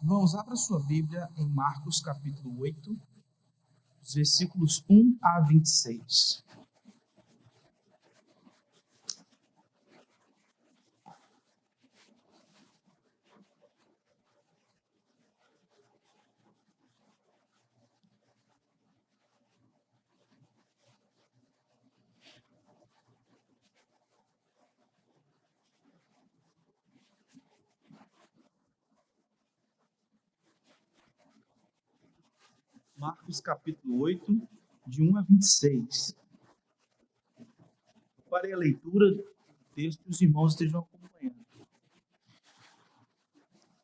Vamos abra sua Bíblia em Marcos capítulo 8, os versículos 1 a 26. Marcos capítulo 8, de 1 a 26. Para a leitura do texto, os irmãos estejam acompanhando.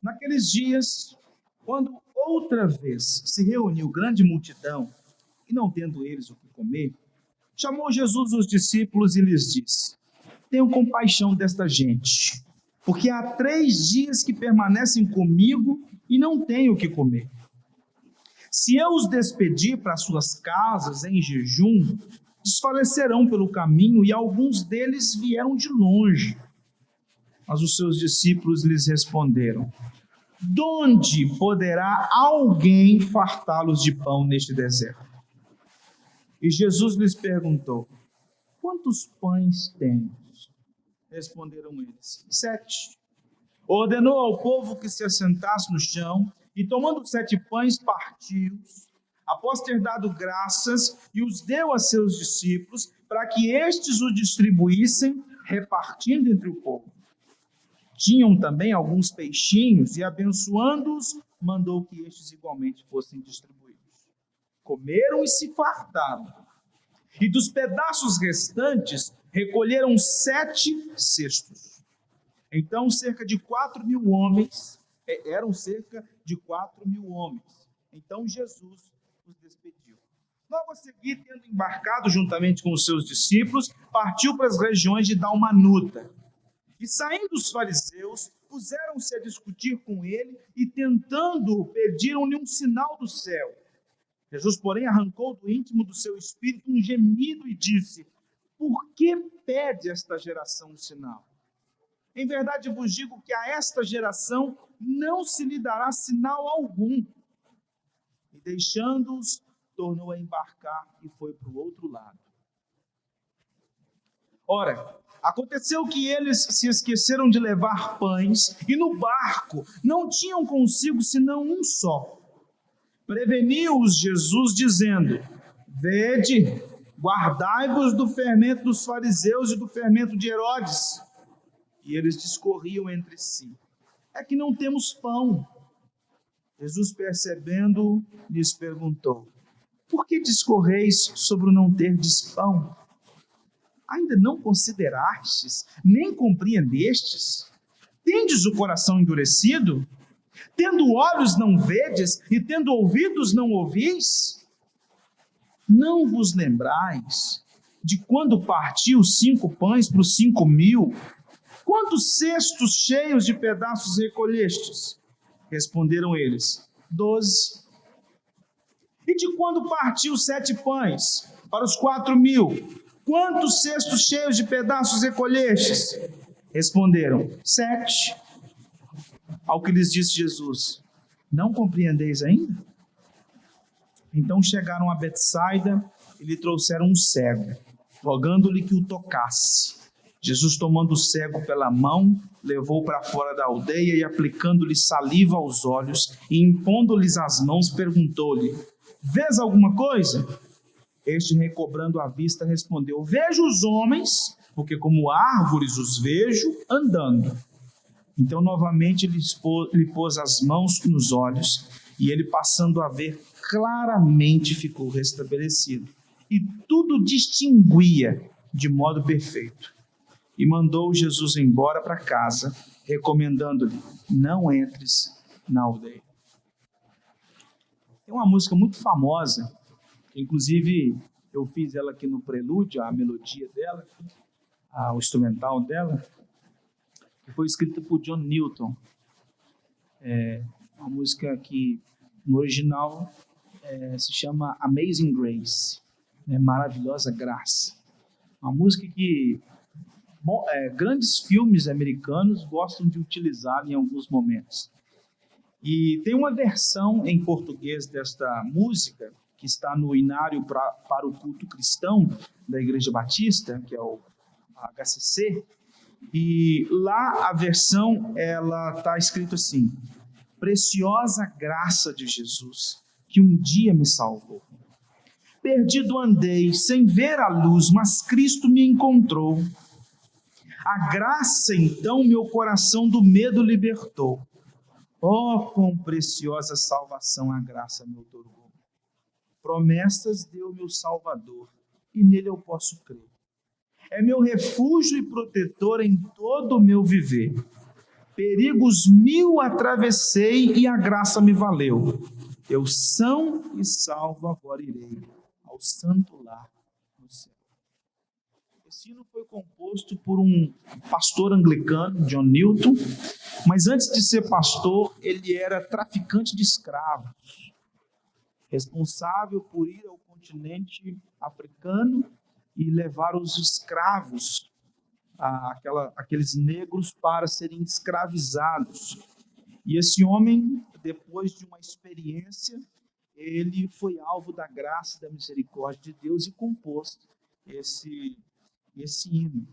Naqueles dias, quando outra vez se reuniu grande multidão, e não tendo eles o que comer, chamou Jesus os discípulos e lhes disse: Tenham compaixão desta gente, porque há 3 dias que permanecem comigo e não têm o que comer. Se eu os despedir para suas casas em jejum, desfalecerão pelo caminho e alguns deles vieram de longe. Mas os seus discípulos lhes responderam: Donde poderá alguém fartá-los de pão neste deserto? E Jesus lhes perguntou: Quantos pães tens? Responderam eles: 7. Ordenou ao povo que se assentasse no chão, e tomando 7 pães, partiu-os, após ter dado graças, e os deu a seus discípulos, para que estes o distribuíssem, repartindo entre o povo. Tinham também alguns peixinhos, e abençoando-os, mandou que estes igualmente fossem distribuídos. Comeram e se fartaram. E dos pedaços restantes, recolheram 7 cestos. Então, cerca de 4.000 homens, eram cerca de 4.000 homens. Então, Jesus os despediu. Logo a seguir, tendo embarcado juntamente com os seus discípulos, partiu para as regiões de Dalmanuta. E saindo os fariseus, puseram-se a discutir com ele e, tentando-o, pediram-lhe um sinal do céu. Jesus, porém, arrancou do íntimo do seu espírito um gemido e disse: Por que pede esta geração um sinal? Em verdade vos digo que a esta geração não se lhe dará sinal algum. E deixando-os, tornou a embarcar e foi para o outro lado. Ora, aconteceu que eles se esqueceram de levar pães, e no barco não tinham consigo senão um só. Preveniu-os Jesus, dizendo: Vede, guardai-vos do fermento dos fariseus e do fermento de Herodes. E eles discorriam entre si: É que não temos pão. Jesus, percebendo, lhes perguntou: Por que discorreis sobre o não terdes pão? Ainda não considerastes, nem compreendestes? Tendes o coração endurecido? Tendo olhos não vedes, e tendo ouvidos não ouvis? Não vos lembrais de quando partiu 5 pães para os 5.000? Quantos cestos cheios de pedaços recolhestes? Responderam eles: 12. E de quando partiu 7 pães para os 4.000? Quantos cestos cheios de pedaços recolhestes? Responderam: 7. Ao que lhes disse Jesus: Não compreendeis ainda? Então chegaram a Betsaida e lhe trouxeram um cego, rogando-lhe que o tocasse. Jesus, tomando o cego pela mão, levou para fora da aldeia e, aplicando-lhe saliva aos olhos e impondo-lhes as mãos, perguntou-lhe: Vês alguma coisa? Este, recobrando a vista, respondeu: Vejo os homens, porque como árvores os vejo andando. Então novamente lhe pôs as mãos nos olhos, e ele, passando a ver claramente, ficou restabelecido, e tudo distinguia de modo perfeito. E mandou Jesus embora para casa, recomendando-lhe: Não entres na aldeia. Tem uma música muito famosa, que inclusive eu fiz ela aqui no prelúdio, a melodia dela, o instrumental dela, que foi escrita por John Newton. É uma música que no original se chama Amazing Grace, Maravilhosa Graça. Uma música que grandes filmes americanos gostam de utilizar em alguns momentos. E tem uma versão em português desta música, que está no Inário para o Culto Cristão da Igreja Batista, que é o HCC, e lá a versão, ela está escrito assim: preciosa graça de Jesus, que um dia me salvou. Perdido andei, sem ver a luz, mas Cristo me encontrou. A graça, então, meu coração do medo libertou. Oh, quão preciosa salvação a graça me otorgou. Promessas deu meu Salvador, e nele eu posso crer. É meu refúgio e protetor em todo o meu viver. Perigos mil atravessei e a graça me valeu. Eu são e salvo agora irei ao santo lar no céu. Esse hino foi composto por um pastor anglicano, John Newton, mas antes de ser pastor, ele era traficante de escravos, responsável por ir ao continente africano e levar os escravos, aqueles negros, para serem escravizados. E esse homem, depois de uma experiência, ele foi alvo da graça e da misericórdia de Deus e compôs esse hino.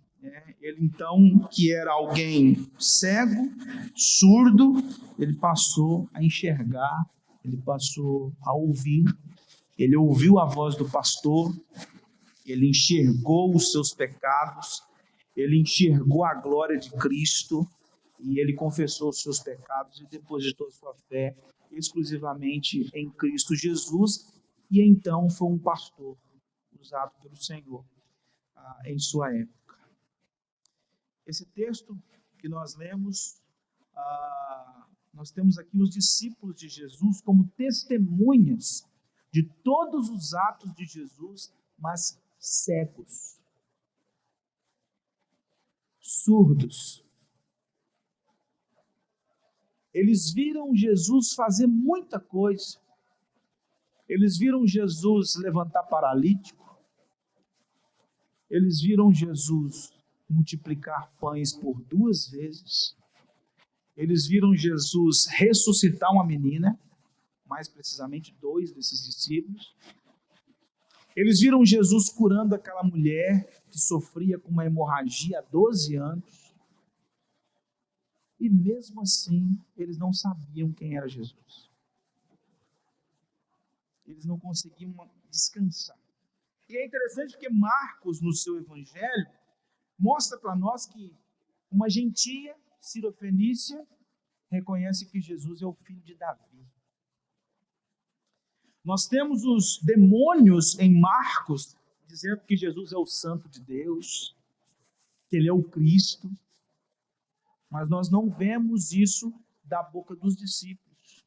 Ele então, que era alguém cego, surdo, ele passou a enxergar, ele passou a ouvir, ele ouviu a voz do pastor, ele enxergou os seus pecados, ele enxergou a glória de Cristo e ele confessou os seus pecados e depositou sua fé exclusivamente em Cristo Jesus, e então foi um pastor usado pelo Senhor em sua época. Esse texto que nós lemos, nós temos aqui os discípulos de Jesus como testemunhas de todos os atos de Jesus, mas cegos, surdos. Eles viram Jesus fazer muita coisa. Eles viram Jesus levantar paralítico. Eles viram Jesus multiplicar pães por 2 vezes. Eles viram Jesus ressuscitar uma menina, mais precisamente 2 desses discípulos. Eles viram Jesus curando aquela mulher que sofria com uma hemorragia há 12 anos. E mesmo assim, eles não sabiam quem era Jesus. Eles não conseguiam descansar. E é interessante porque Marcos, no seu evangelho, mostra para nós que uma gentia cirofenícia reconhece que Jesus é o filho de Davi. Nós temos os demônios em Marcos dizendo que Jesus é o Santo de Deus, que ele é o Cristo, mas nós não vemos isso da boca dos discípulos.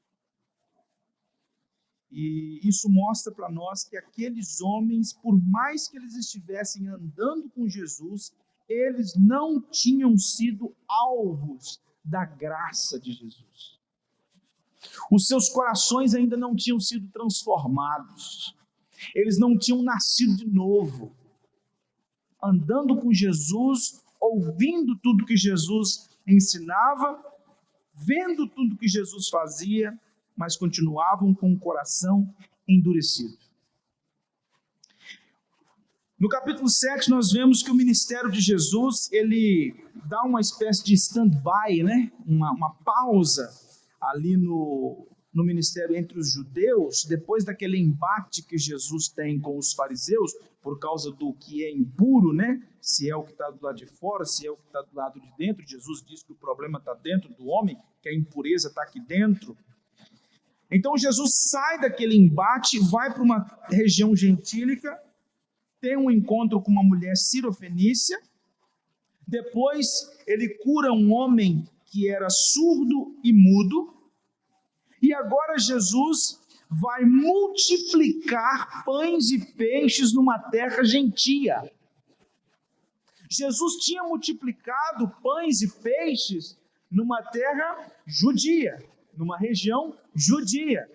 E isso mostra para nós que aqueles homens, por mais que eles estivessem andando com Jesus, eles não tinham sido alvos da graça de Jesus. Os seus corações ainda não tinham sido transformados. Eles não tinham nascido de novo. Andando com Jesus, ouvindo tudo que Jesus ensinava, vendo tudo que Jesus fazia, mas continuavam com o coração endurecido. No capítulo 7, nós vemos que o ministério de Jesus, ele dá uma espécie de stand-by, né? uma pausa ali no ministério entre os judeus, depois daquele embate que Jesus tem com os fariseus, por causa do que é impuro, né? Se é o que está do lado de fora, se é o que está do lado de dentro. Jesus diz que o problema está dentro do homem, que a impureza está aqui dentro. Então Jesus sai daquele embate, vai para uma região gentílica, tem um encontro com uma mulher cirofenícia, depois ele cura um homem que era surdo e mudo, e agora Jesus vai multiplicar pães e peixes numa terra gentia. Jesus tinha multiplicado pães e peixes numa terra judia, numa região judia.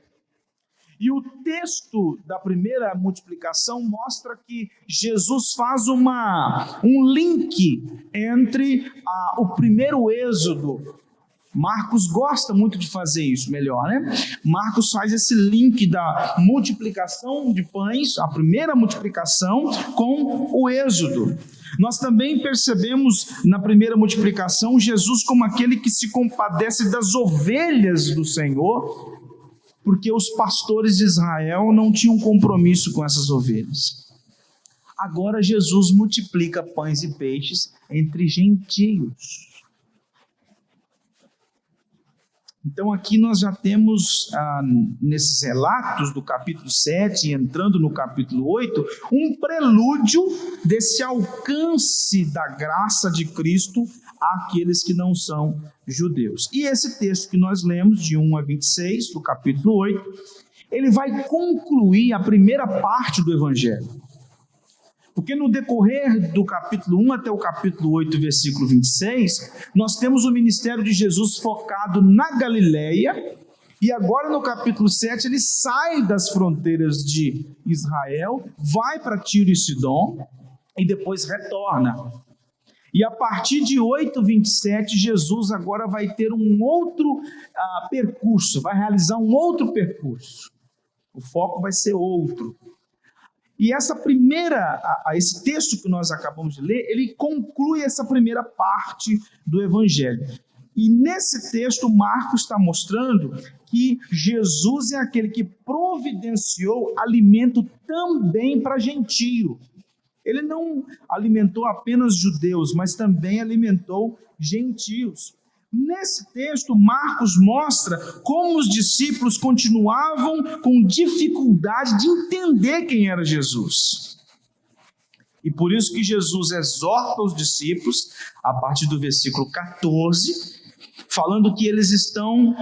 E o texto da primeira multiplicação mostra que Jesus faz um link entre o primeiro êxodo Marcos gosta muito de fazer isso, melhor, né? Marcos faz esse link da multiplicação de pães, a primeira multiplicação, com o êxodo. Nós também percebemos na primeira multiplicação Jesus como aquele que se compadece das ovelhas do Senhor, porque os pastores de Israel não tinham compromisso com essas ovelhas. Agora Jesus multiplica pães e peixes entre gentios. Então aqui nós já temos, nesses relatos do capítulo 7, entrando no capítulo 8, um prelúdio desse alcance da graça de Cristo àqueles que não são judeus. E esse texto que nós lemos, de 1 a 26, do capítulo 8, ele vai concluir a primeira parte do Evangelho. Porque no decorrer do capítulo 1 até o capítulo 8, versículo 26, nós temos o ministério de Jesus focado na Galileia, e agora no capítulo 7 ele sai das fronteiras de Israel, vai para Tiro e Sidom, e depois retorna. E a partir de 8, 27, Jesus agora vai ter um outro percurso, vai realizar um outro percurso. O foco vai ser outro. E esse texto que nós acabamos de ler, ele conclui essa primeira parte do Evangelho. E nesse texto, Marcos está mostrando que Jesus é aquele que providenciou alimento também para gentio. Ele não alimentou apenas judeus, mas também alimentou gentios. Nesse texto, Marcos mostra como os discípulos continuavam com dificuldade de entender quem era Jesus. E por isso que Jesus exorta os discípulos, a partir do versículo 14, falando que eles estão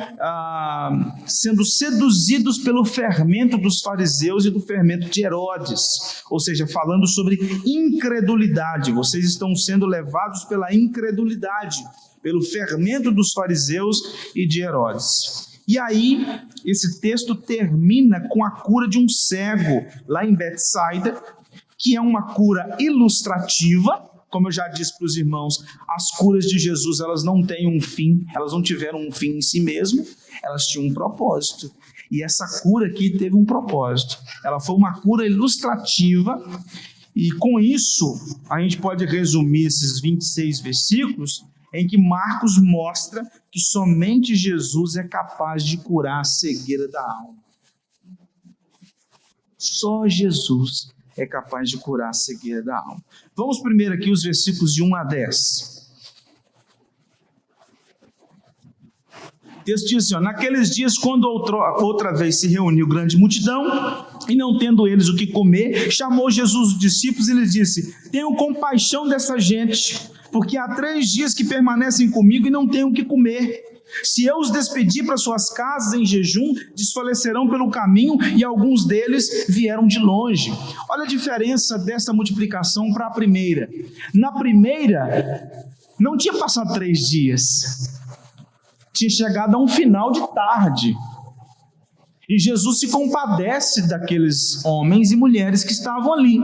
sendo seduzidos pelo fermento dos fariseus e do fermento de Herodes. Ou seja, falando sobre incredulidade. Vocês estão sendo levados pela incredulidade, pelo fermento dos fariseus e de Herodes. E aí, esse texto termina com a cura de um cego, lá em Betsaida, que é uma cura ilustrativa. Como eu já disse para os irmãos, as curas de Jesus, elas não têm um fim, elas não tiveram um fim em si mesmo, elas tinham um propósito. E essa cura aqui teve um propósito. Ela foi uma cura ilustrativa, e com isso, a gente pode resumir esses 26 versículos, em que Marcos mostra que somente Jesus é capaz de curar a cegueira da alma. Só Jesus é capaz de curar a cegueira da alma. Vamos primeiro aqui os versículos de 1 a 10. O texto diz assim, naqueles dias, quando outra vez se reuniu grande multidão, e não tendo eles o que comer, chamou Jesus os discípulos e lhes disse, tenham compaixão dessa gente, porque há 3 dias que permanecem comigo e não têm o que comer. Se eu os despedir para suas casas em jejum, desfalecerão pelo caminho, e alguns deles vieram de longe. Olha a diferença dessa multiplicação para a primeira. Na primeira, não tinha passado 3 dias. Tinha chegado a um final de tarde. E Jesus se compadece daqueles homens e mulheres que estavam ali.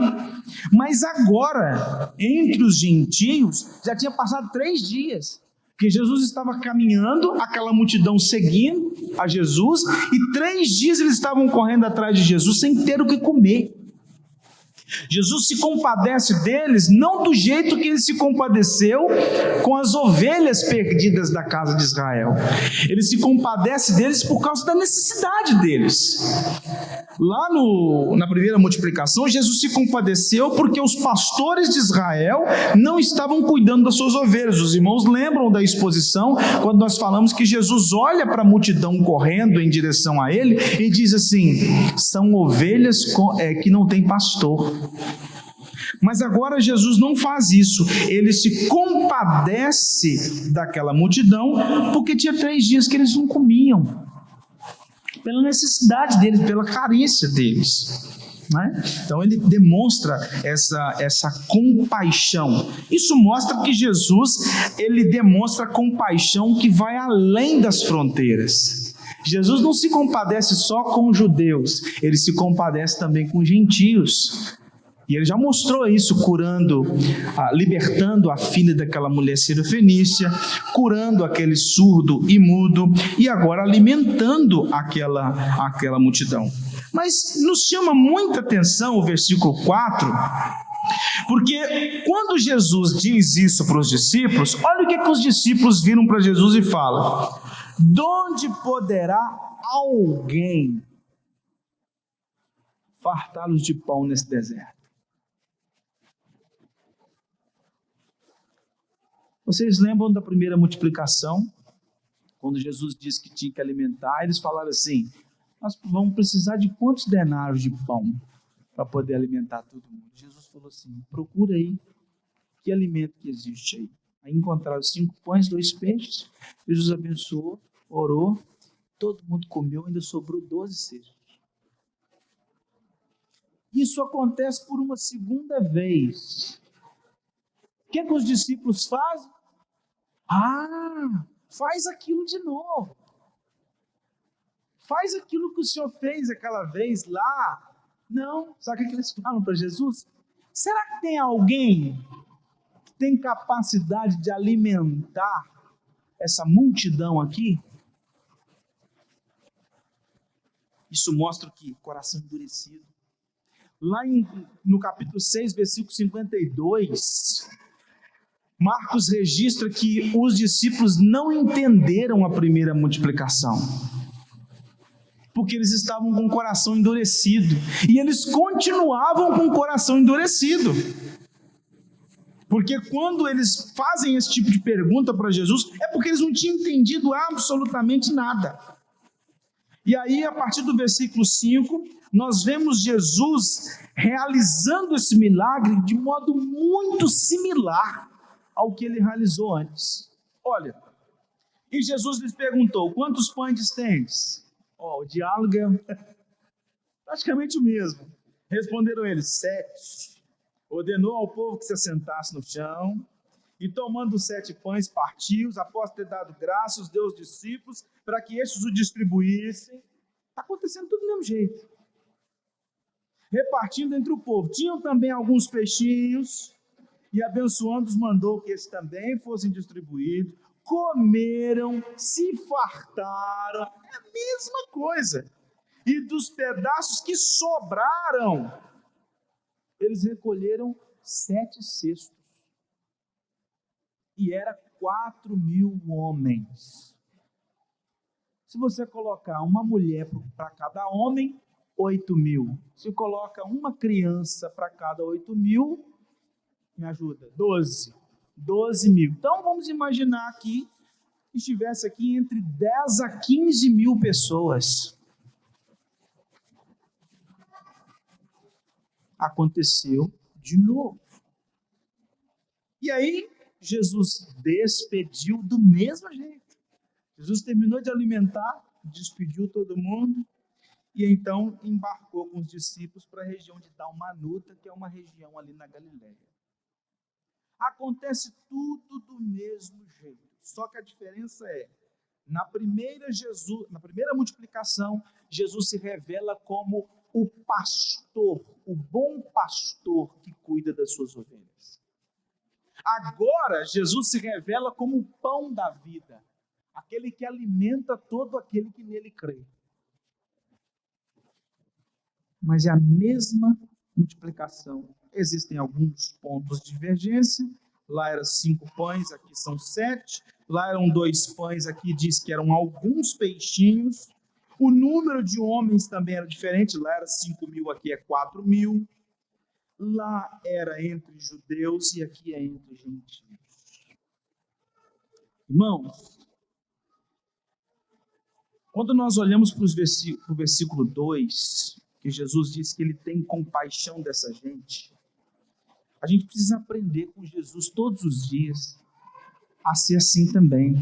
Mas agora, entre os gentios, já tinha passado 3 dias. Porque Jesus estava caminhando, aquela multidão seguindo a Jesus, e 3 dias eles estavam correndo atrás de Jesus sem ter o que comer. Jesus se compadece deles, não do jeito que ele se compadeceu com as ovelhas perdidas da casa de Israel. Ele se compadece deles por causa da necessidade deles. Lá na primeira multiplicação, Jesus se compadeceu porque os pastores de Israel não estavam cuidando das suas ovelhas. Os irmãos lembram da exposição, quando nós falamos que Jesus olha para a multidão correndo em direção a ele e diz assim, são ovelhas que não têm pastor. Mas agora Jesus não faz isso, ele se compadece daquela multidão, porque tinha 3 dias que eles não comiam, pela necessidade deles, pela carência deles, né? Então ele demonstra essa compaixão. Isso mostra que Jesus, ele demonstra compaixão que vai além das fronteiras. Jesus não se compadece só com os judeus, ele se compadece também com os gentios. E ele já mostrou isso curando, libertando a filha daquela mulher cirofenícia, curando aquele surdo e mudo e agora alimentando aquela multidão. Mas nos chama muita atenção o versículo 4, porque quando Jesus diz isso para os discípulos, olha o que os discípulos viram para Jesus e falam: de onde poderá alguém fartá-los de pão nesse deserto? Vocês lembram da primeira multiplicação? Quando Jesus disse que tinha que alimentar, eles falaram assim: nós vamos precisar de quantos denários de pão para poder alimentar todo mundo? Jesus falou assim: procura aí, que alimento que existe aí. Aí encontraram 5 pães, 2 peixes, Jesus abençoou, orou, todo mundo comeu, ainda sobrou 12 cestos. Isso acontece por uma segunda vez. O que os discípulos fazem? Faz aquilo de novo. Faz aquilo que o Senhor fez aquela vez lá. Não, sabe o que eles falam para Jesus? Será que tem alguém que tem capacidade de alimentar essa multidão aqui? Isso mostra que coração endurecido. Lá no capítulo 6, versículo 52, Marcos registra que os discípulos não entenderam a primeira multiplicação, porque eles estavam com o coração endurecido, e eles continuavam com o coração endurecido, porque quando eles fazem esse tipo de pergunta para Jesus, é porque eles não tinham entendido absolutamente nada. E aí, a partir do versículo 5, nós vemos Jesus realizando esse milagre de modo muito similar ao que ele realizou antes. Olha, e Jesus lhes perguntou: quantos pães tens? O diálogo é praticamente o mesmo. Responderam eles: 7. Ordenou ao povo que se assentasse no chão, e tomando os 7 pães, partiu-os, após ter dado graças, deu aos discípulos, para que estes o distribuíssem. Está acontecendo tudo do mesmo jeito. Repartindo entre o povo. Tinham também alguns peixinhos, e abençoando-os, mandou que esses também fossem distribuídos. Comeram, se fartaram, é a mesma coisa. E dos pedaços que sobraram, eles recolheram 7 cestos. E era 4.000 homens. Se você colocar uma mulher para cada homem, 8.000. Se coloca uma criança para cada 8.000, me ajuda, 12.000. Então vamos imaginar aqui que estivesse aqui entre 10 a 15.000 pessoas. Aconteceu de novo. E aí Jesus despediu do mesmo jeito. Jesus terminou de alimentar, despediu todo mundo e então embarcou com os discípulos para a região de Dalmanuta, que é uma região ali na Galileia. Acontece tudo do mesmo jeito, só que a diferença é, na primeira multiplicação, Jesus se revela como o pastor, o bom pastor que cuida das suas ovelhas. Agora, Jesus se revela como o pão da vida, aquele que alimenta todo aquele que nele crê. Mas é a mesma multiplicação. Existem alguns pontos de divergência. Lá eram 5 pães, aqui são 7. Lá eram 2 pães, aqui diz que eram alguns peixinhos. O número de homens também era diferente. Lá era 5.000, aqui é 4.000. Lá era entre judeus e aqui é entre gentios. Irmãos, quando nós olhamos para o versículo 2, que Jesus diz que ele tem compaixão dessa gente, a gente precisa aprender com Jesus todos os dias a ser assim também.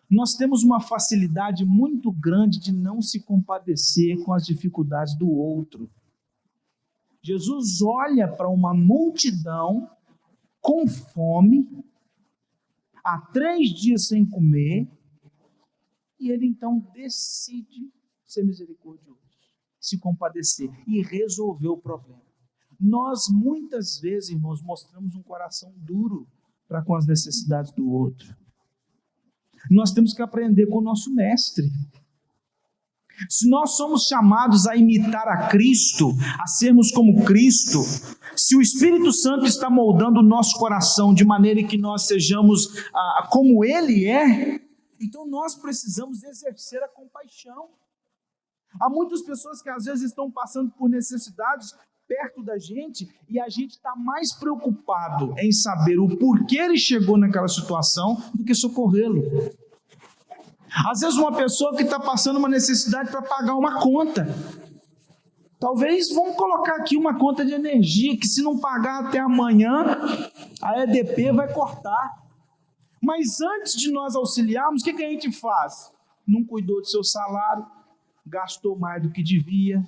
Nós temos uma facilidade muito grande de não se compadecer com as dificuldades do outro. Jesus olha para uma multidão com fome, há 3 dias sem comer, e ele então decide ser misericordioso. se compadecer e resolver o problema. Nós, muitas vezes, irmãos, mostramos um coração duro para com as necessidades do outro. Nós temos que aprender com o nosso mestre. Se nós somos chamados a imitar a Cristo, a sermos como Cristo, se o Espírito Santo está moldando o nosso coração de maneira que nós sejamos como Ele é, então nós precisamos exercer a compaixão. Há muitas pessoas que às vezes estão passando por necessidades perto da gente e a gente está mais preocupado em saber o porquê ele chegou naquela situação do que socorrê-lo. Às vezes uma pessoa que está passando uma necessidade para pagar uma conta. Talvez vamos colocar aqui uma conta de energia que se não pagar até amanhã, a EDP vai cortar. Mas antes de nós auxiliarmos, o que a gente faz? Não cuidou do seu salário, gastou mais do que devia.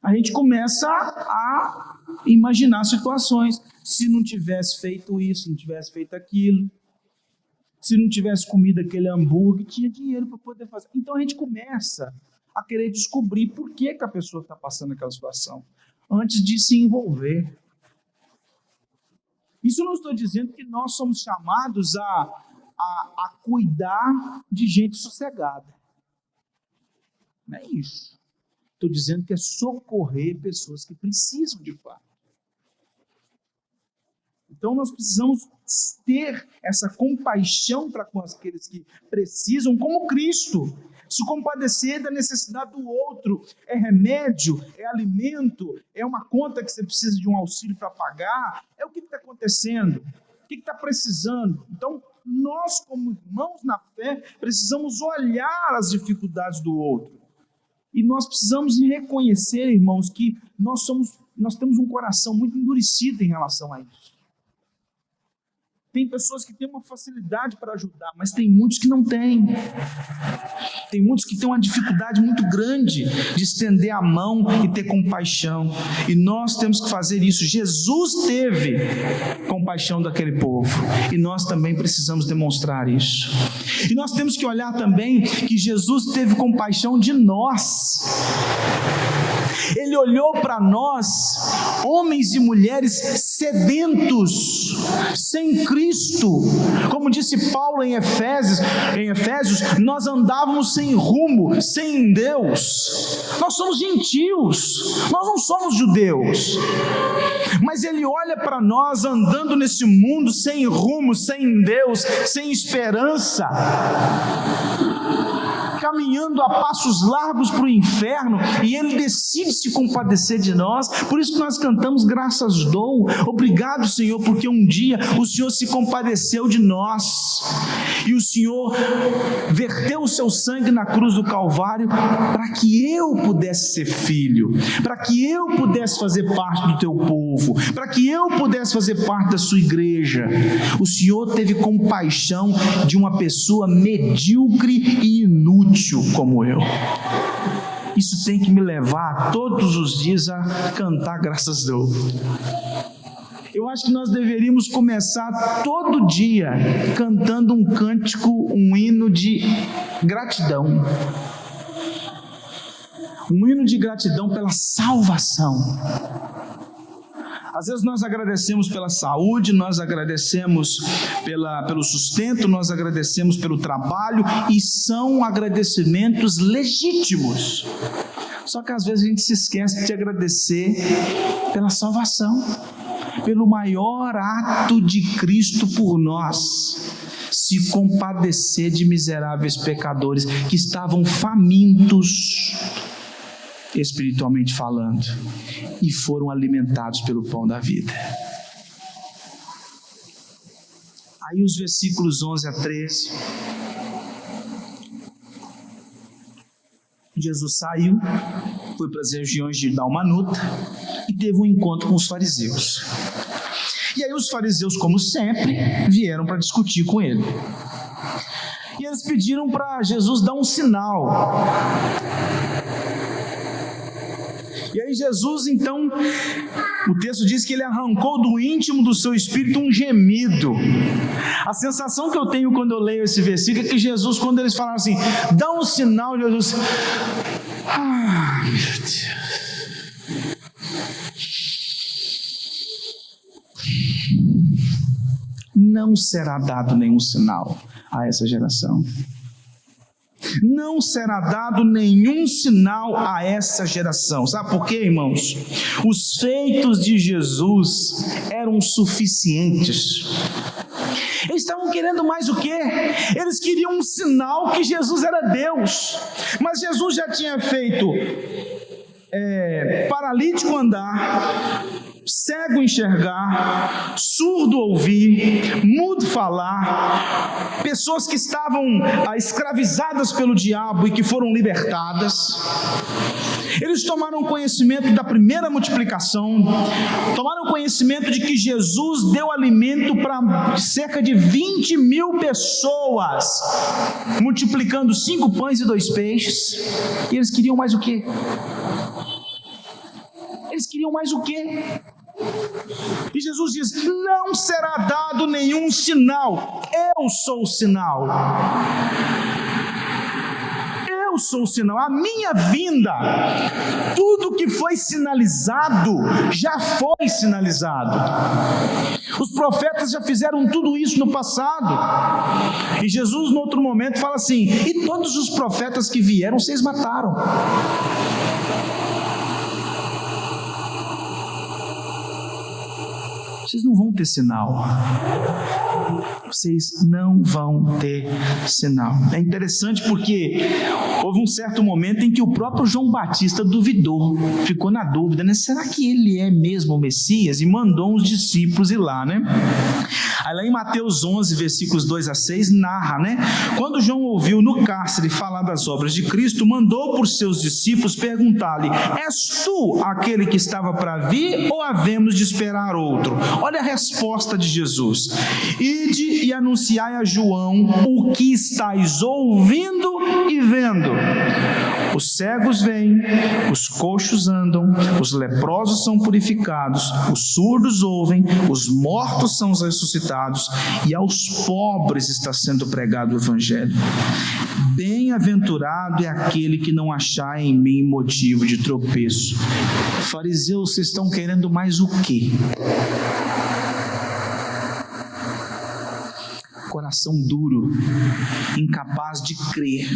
A gente começa a imaginar situações. Se não tivesse feito isso, não tivesse feito aquilo, se não tivesse comido aquele hambúrguer, tinha dinheiro para poder fazer. Então a gente começa a querer descobrir por que a pessoa está passando aquela situação, antes de se envolver. Isso eu não estou dizendo que nós somos chamados a cuidar de gente sossegada. Não é isso. Estou dizendo que é socorrer pessoas que precisam de fato. Então nós precisamos ter essa compaixão para com aqueles que precisam, como Cristo. Se compadecer da necessidade do outro, é remédio, é alimento, é uma conta que você precisa de um auxílio para pagar, é o que está acontecendo, o que está precisando. Então nós, como irmãos na fé, precisamos olhar as dificuldades do outro. E nós precisamos reconhecer, irmãos, que nós temos um coração muito endurecido em relação a isso. Tem pessoas que têm uma facilidade para ajudar, mas tem muitos que não têm. Tem muitos que têm uma dificuldade muito grande de estender a mão e ter compaixão. E nós temos que fazer isso. Jesus teve compaixão daquele povo. E nós também precisamos demonstrar isso. E nós temos que olhar também que Jesus teve compaixão de nós. Ele olhou para nós, homens e mulheres sedentos, sem Cristo. Como disse Paulo em Efésios, nós andávamos sem rumo, sem Deus. Nós somos gentios, nós não somos judeus. Mas Ele olha para nós andando nesse mundo sem rumo, sem Deus, sem esperança, caminhando a passos largos para o inferno, e Ele decide se compadecer de nós. Por isso que nós cantamos graças dou, obrigado Senhor, porque um dia o Senhor se compadeceu de nós, e o Senhor verteu o seu sangue na cruz do Calvário, para que eu pudesse ser filho, para que eu pudesse fazer parte do teu povo, para que eu pudesse fazer parte da sua igreja. O Senhor teve compaixão de uma pessoa medíocre e inútil como eu. Isso tem que me levar todos os dias a cantar graças a Deus. Eu acho que nós deveríamos começar todo dia cantando um cântico, um hino de gratidão. Um hino de gratidão pela salvação. Às vezes nós agradecemos pela saúde, nós agradecemos pelo sustento, nós agradecemos pelo trabalho, e são agradecimentos legítimos. Só que às vezes a gente se esquece de agradecer pela salvação, pelo maior ato de Cristo por nós, se compadecer de miseráveis pecadores que estavam famintos, espiritualmente falando, e foram alimentados pelo pão da vida. Aí os versículos 11 a 13, Jesus saiu, foi para as regiões de Dalmanuta e teve um encontro com os fariseus. E aí os fariseus, como sempre, vieram para discutir com ele. E eles pediram para Jesus dar um sinal. E aí Jesus, então, o texto diz que ele arrancou do íntimo do seu espírito um gemido. A sensação que eu tenho quando eu leio esse versículo é que Jesus, quando eles falaram assim, dá um sinal, Jesus, meu Deus, não será dado nenhum sinal a essa geração. Não será dado nenhum sinal a essa geração. Sabe por quê, irmãos? Os feitos de Jesus eram suficientes. Eles estavam querendo mais o quê? Eles queriam um sinal que Jesus era Deus. Mas Jesus já tinha feito paralítico andar, cego enxergar, surdo ouvir, mudo falar, pessoas que estavam escravizadas pelo diabo e que foram libertadas. Eles tomaram conhecimento da primeira multiplicação, tomaram conhecimento de que Jesus deu alimento para cerca de 20.000 pessoas, multiplicando 5 pães e 2 peixes. E eles queriam mais o quê? Eles queriam mais o quê? E Jesus diz, não será dado nenhum sinal, eu sou o sinal. Eu sou o sinal, a minha vinda, tudo que foi sinalizado, já foi sinalizado. Os profetas já fizeram tudo isso no passado. E Jesus, no outro momento, fala assim, e todos os profetas que vieram, vocês mataram. Vocês não vão ter sinal. Vocês não vão ter sinal. É interessante porque houve um certo momento em que o próprio João Batista duvidou, ficou na dúvida, né? Será que ele é mesmo o Messias? E mandou uns discípulos ir lá, né? Aí lá em Mateus 11, versículos 2-6, narra, né? Quando João ouviu no cárcere falar das obras de Cristo, mandou por seus discípulos perguntar-lhe, és tu aquele que estava para vir ou havemos de esperar outro? Olha a resposta de Jesus. Ide e anunciai a João o que estáis ouvindo e vendo. Os cegos veem, os coxos andam, os leprosos são purificados, os surdos ouvem, os mortos são ressuscitados e aos pobres está sendo pregado o evangelho. Bem-aventurado é aquele que não achar em mim motivo de tropeço. Fariseus, vocês estão querendo mais o quê? Coração duro, incapaz de crer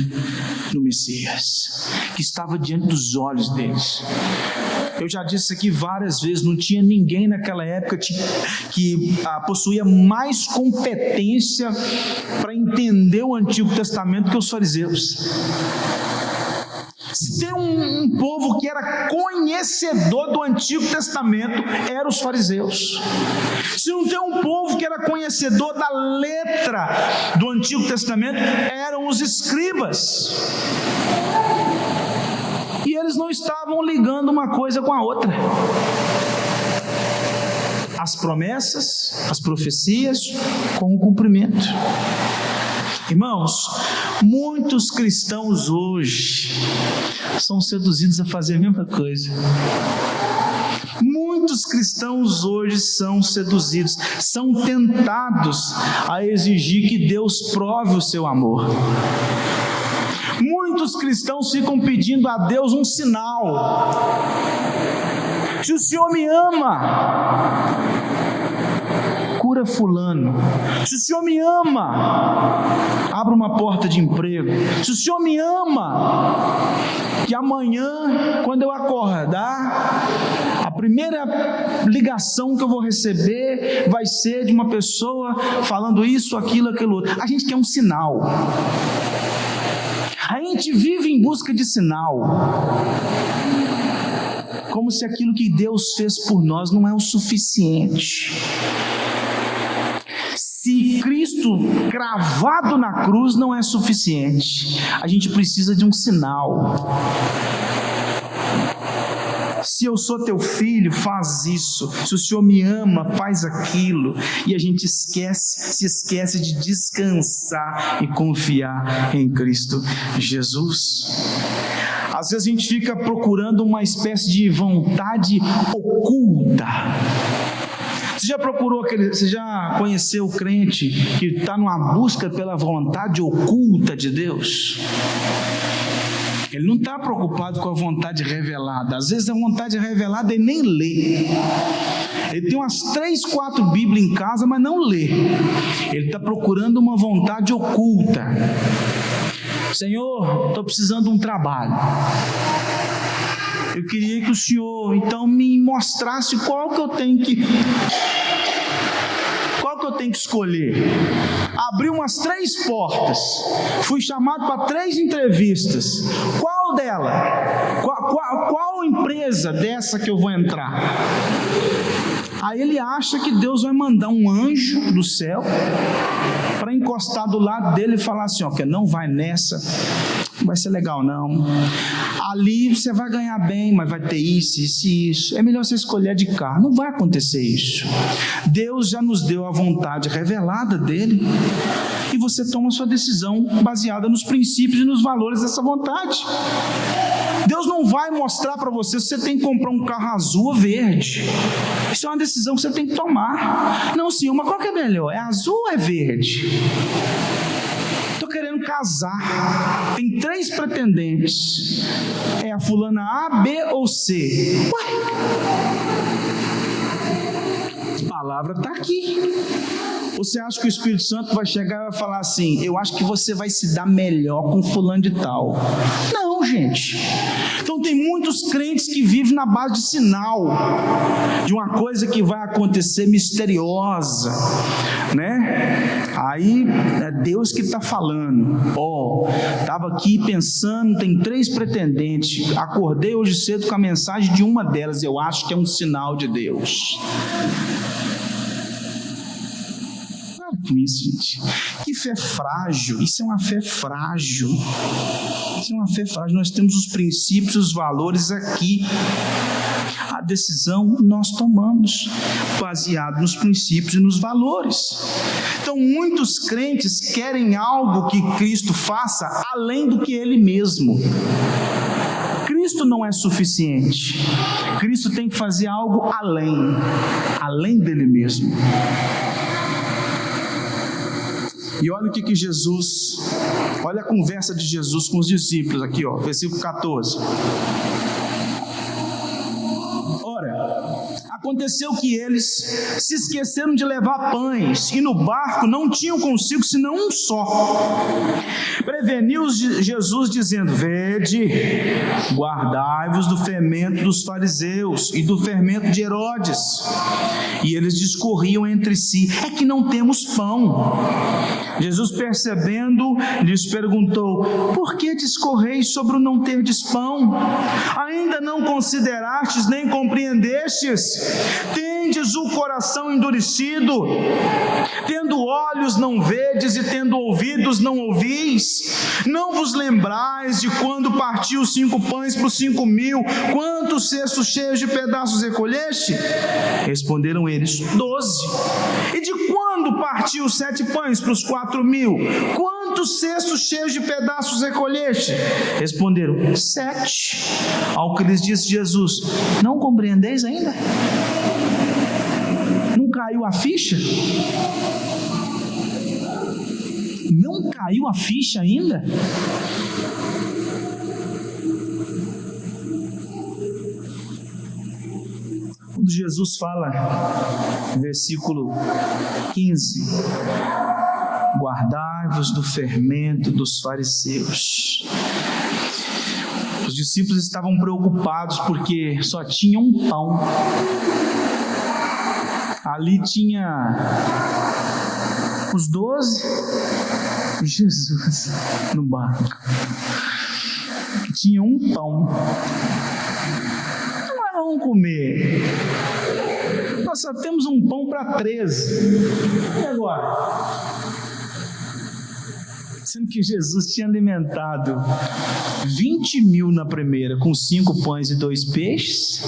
no Messias, que estava diante dos olhos deles. Eu já disse aqui várias vezes, não tinha ninguém naquela época que possuía mais competência para entender o Antigo Testamento que os fariseus. Se tem um povo que era conhecedor do Antigo Testamento, eram os fariseus. Se não tem um povo que era conhecedor da letra do Antigo Testamento, eram os escribas. E eles não estavam ligando uma coisa com a outra. As promessas, as profecias, com o cumprimento. Irmãos, muitos cristãos hoje são seduzidos a fazer a mesma coisa. Muitos cristãos hoje são seduzidos, são tentados a exigir que Deus prove o seu amor. Muitos cristãos ficam pedindo a Deus um sinal. Se o Senhor me ama, cura fulano. Se o Senhor me ama, abra uma porta de emprego. Se o Senhor me ama, que amanhã, quando eu acordar, a primeira ligação que eu vou receber vai ser de uma pessoa falando isso, aquilo, aquilo outro. A gente quer um sinal. A gente vive em busca de sinal. Como se aquilo que Deus fez por nós não é o suficiente. Se Cristo cravado na cruz não é suficiente, a gente precisa de um sinal. Se eu sou teu filho, faz isso. Se o Senhor me ama, faz aquilo. E a gente se esquece de descansar e confiar em Cristo Jesus. Às vezes a gente fica procurando uma espécie de vontade oculta. Você já conheceu o crente que está numa busca pela vontade oculta de Deus? Ele não está preocupado com a vontade revelada. Às vezes a vontade revelada ele nem lê. Ele tem umas 3, 4 Bíblias em casa, mas não lê. Ele está procurando uma vontade oculta. Senhor, estou precisando de um trabalho. Eu queria que o Senhor então me mostrasse qual que eu tenho que escolher. Abri umas 3 portas, fui chamado para 3 entrevistas. Qual dela? Qual empresa dessa que eu vou entrar? Aí ele acha que Deus vai mandar um anjo do céu para encostar do lado dele e falar assim, ó, que não vai nessa, não vai ser legal não. Ali você vai ganhar bem, mas vai ter isso, isso e isso. É melhor você escolher de cá. Não vai acontecer isso. Deus já nos deu a vontade revelada dele e você toma a sua decisão baseada nos princípios e nos valores dessa vontade. Deus não vai mostrar para você se você tem que comprar um carro azul ou verde. Isso é uma decisão que você tem que tomar. Não, senhor, mas qual que é melhor? É azul ou é verde? Estou querendo casar. Tem 3 pretendentes. É a fulana A, B ou C? Ué? A palavra está aqui. Você acha que o Espírito Santo vai chegar e vai falar assim, eu acho que você vai se dar melhor com fulano de tal? Não, gente. Então tem muitos crentes que vivem na base de sinal, de uma coisa que vai acontecer misteriosa, né? Aí é Deus que está falando. Estava aqui pensando, tem 3 pretendentes, acordei hoje cedo com a mensagem de uma delas, eu acho que é um sinal de Deus. Com isso, gente, que fé frágil, isso é uma fé frágil, isso é uma fé frágil. Nós temos os princípios, os valores aqui, a decisão nós tomamos, baseado nos princípios e nos valores. Então muitos crentes querem algo que Cristo faça além do que Ele mesmo. Cristo não é suficiente, Cristo tem que fazer algo além dele mesmo. E olha o que Jesus, olha a conversa de Jesus com os discípulos aqui, ó, versículo 14. Ora, aconteceu que eles se esqueceram de levar pães, e no barco não tinham consigo senão um só. Preveniu-os Jesus dizendo, vede, guardai-vos do fermento dos fariseus e do fermento de Herodes. E eles discorriam entre si, é que não temos pão. Jesus, percebendo, lhes perguntou, por que discorreis sobre o não terdes pão? Ainda não considerastes nem compreendestes? Tendes o coração endurecido? Tendo olhos não vedes e tendo ouvidos não ouvis? Não vos lembrais de quando partiu os 5 pães para os 5.000? Quantos cestos cheios de pedaços recolheste? Responderam eles, 12. E de quando partiu os 7 pães para os 4.000? Quantos cestos cheios de pedaços recolheste? Responderam, 7. Ao que lhes disse Jesus, não compreendeis ainda? Não caiu a ficha? Não caiu a ficha ainda? Quando Jesus fala, versículo 15, guardai-vos do fermento dos fariseus. Os discípulos estavam preocupados porque só tinha um pão. Ali tinha os 12, Jesus no barco. Tinha um pão. Não vamos comer. Nós só temos um pão para 13. E agora? Sendo que Jesus tinha alimentado 20.000 na primeira, com 5 pães e 2 peixes.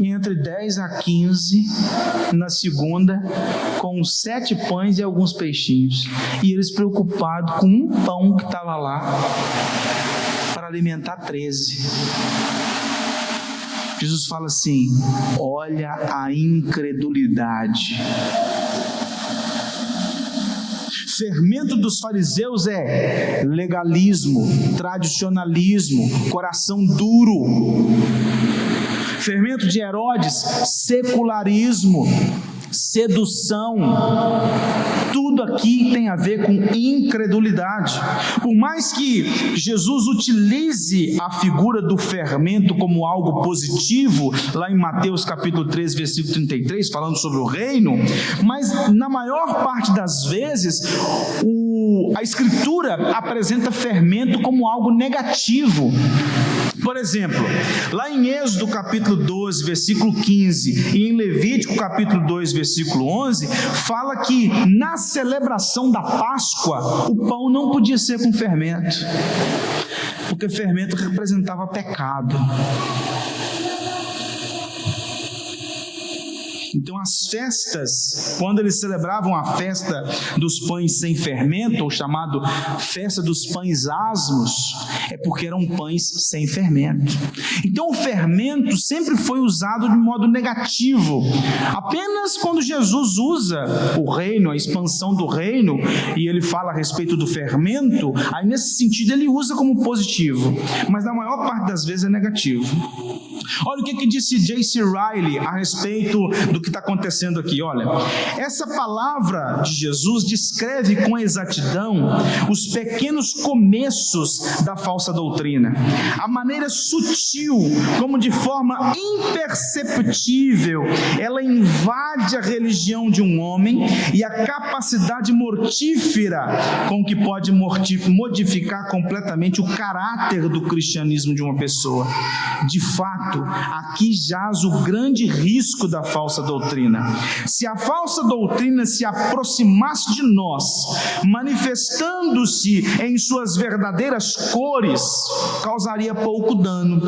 E entre 10 a 15 na segunda, com 7 pães e alguns peixinhos. E eles preocupados com um pão que estava lá. para alimentar 13. Jesus fala assim: olha a incredulidade. Fermento dos fariseus é legalismo, tradicionalismo, coração duro. Fermento de Herodes, secularismo, sedução. Tudo aqui tem a ver com incredulidade. Por mais que Jesus utilize a figura do fermento como algo positivo, lá em Mateus capítulo 3, versículo 33, falando sobre o reino, mas na maior parte das vezes a Escritura apresenta fermento como algo negativo. Por exemplo, lá em Êxodo capítulo 12, versículo 15, e em Levítico capítulo 2, versículo 11, fala que na celebração da Páscoa, o pão não podia ser com fermento, porque fermento representava pecado. Então as festas, quando eles celebravam a festa dos pães sem fermento, ou chamado festa dos pães asmos, é porque eram pães sem fermento. Então o fermento sempre foi usado de modo negativo. Apenas quando Jesus usa o reino, a expansão do reino, e ele fala a respeito do fermento, aí nesse sentido ele usa como positivo, mas na maior parte das vezes é negativo. Olha o que disse J.C. Ryle a respeito do que está acontecendo aqui. Olha, essa palavra de Jesus descreve com exatidão os pequenos começos da falsa doutrina, a maneira sutil como de forma imperceptível ela invade a religião de um homem e a capacidade mortífera com que pode modificar completamente o caráter do cristianismo de uma pessoa. De fato, aqui jaz o grande risco da falsa doutrina. Se a falsa doutrina se aproximasse de nós, manifestando-se em suas verdadeiras cores, causaria pouco dano.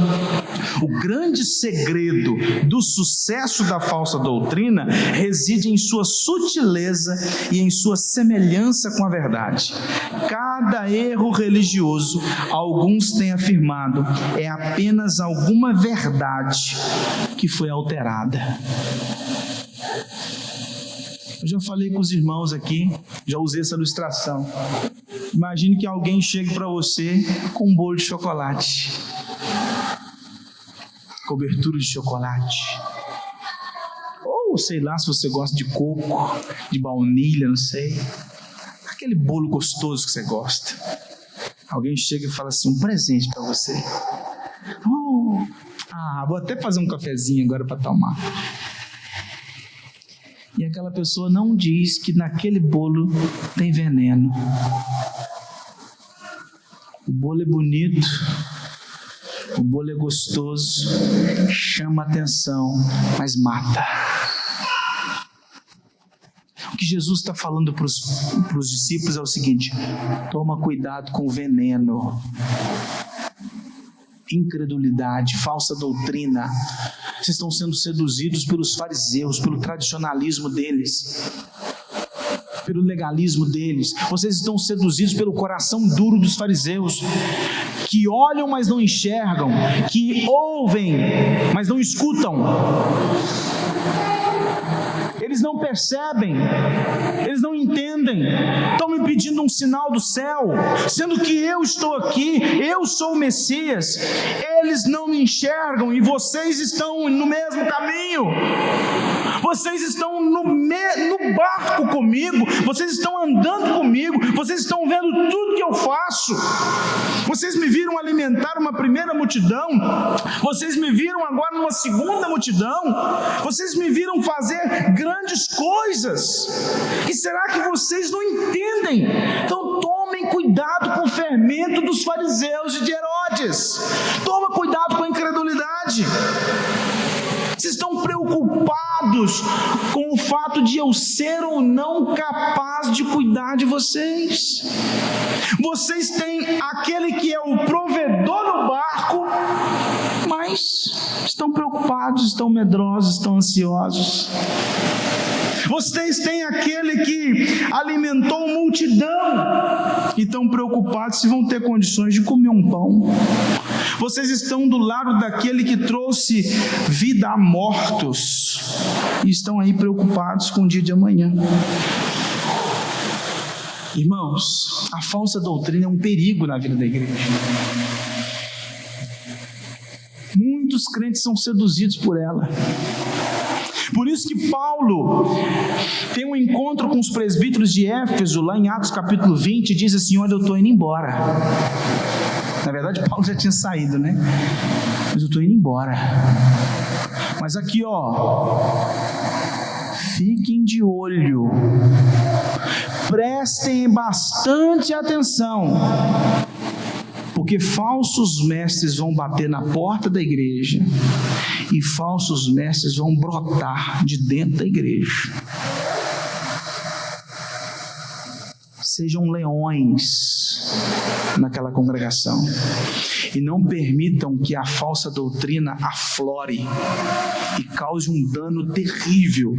O grande segredo do sucesso da falsa doutrina reside em sua sutileza e em sua semelhança com a verdade. Cada erro religioso, alguns têm afirmado, é apenas alguma verdade que foi alterada. Eu já falei com os irmãos aqui, já usei essa ilustração. Imagine que alguém chegue para você com um bolo de chocolate, cobertura de chocolate, ou sei lá se você gosta de coco, de baunilha, não sei, aquele bolo gostoso que você gosta. Alguém chega e fala assim: um presente para você. Vou até fazer um cafezinho agora para tomar. E aquela pessoa não diz que naquele bolo tem veneno. O bolo é bonito, o bolo é gostoso, chama atenção, mas mata. O que Jesus está falando para os discípulos é o seguinte: toma cuidado com o veneno. Incredulidade, falsa doutrina. Vocês estão sendo seduzidos pelos fariseus, pelo tradicionalismo deles, pelo legalismo deles. Vocês estão seduzidos pelo coração duro dos fariseus, que olham, mas não enxergam, que ouvem, mas não escutam. Eles não percebem, eles não entendem, estão me pedindo um sinal do céu, sendo que eu estou aqui, eu sou o Messias. Eles não me enxergam e vocês estão no mesmo caminho. Vocês estão no barco comigo, vocês estão andando comigo, vocês estão vendo tudo que eu faço. Vocês me viram alimentar uma primeira multidão, vocês me viram agora numa segunda multidão, vocês me viram fazer grandes coisas. E será que vocês não entendem? Então tomem cuidado com o fermento dos fariseus e de Herodes. Toma cuidado com a incredulidade. Vocês estão preocupados com o fato de eu ser ou não capaz de cuidar de vocês. Vocês têm aquele que é o provedor no barco, mas estão preocupados, estão medrosos, estão ansiosos. Vocês têm aquele que alimentou multidão, e estão preocupados se vão ter condições de comer um pão. Vocês estão do lado daquele que trouxe vida a mortos e estão aí preocupados com o dia de amanhã. Irmãos, a falsa doutrina é um perigo na vida da igreja. Muitos crentes são seduzidos por ela. Por isso que Paulo tem um encontro com os presbíteros de Éfeso, lá em Atos capítulo 20, e diz assim: olha, eu estou indo embora. Na verdade, Paulo já tinha saído, né? Mas eu estou indo embora. Mas aqui, fiquem de olho, prestem bastante atenção, porque falsos mestres vão bater na porta da igreja e falsos mestres vão brotar de dentro da igreja. Sejam leões naquela congregação e não permitam que a falsa doutrina aflore e cause um dano terrível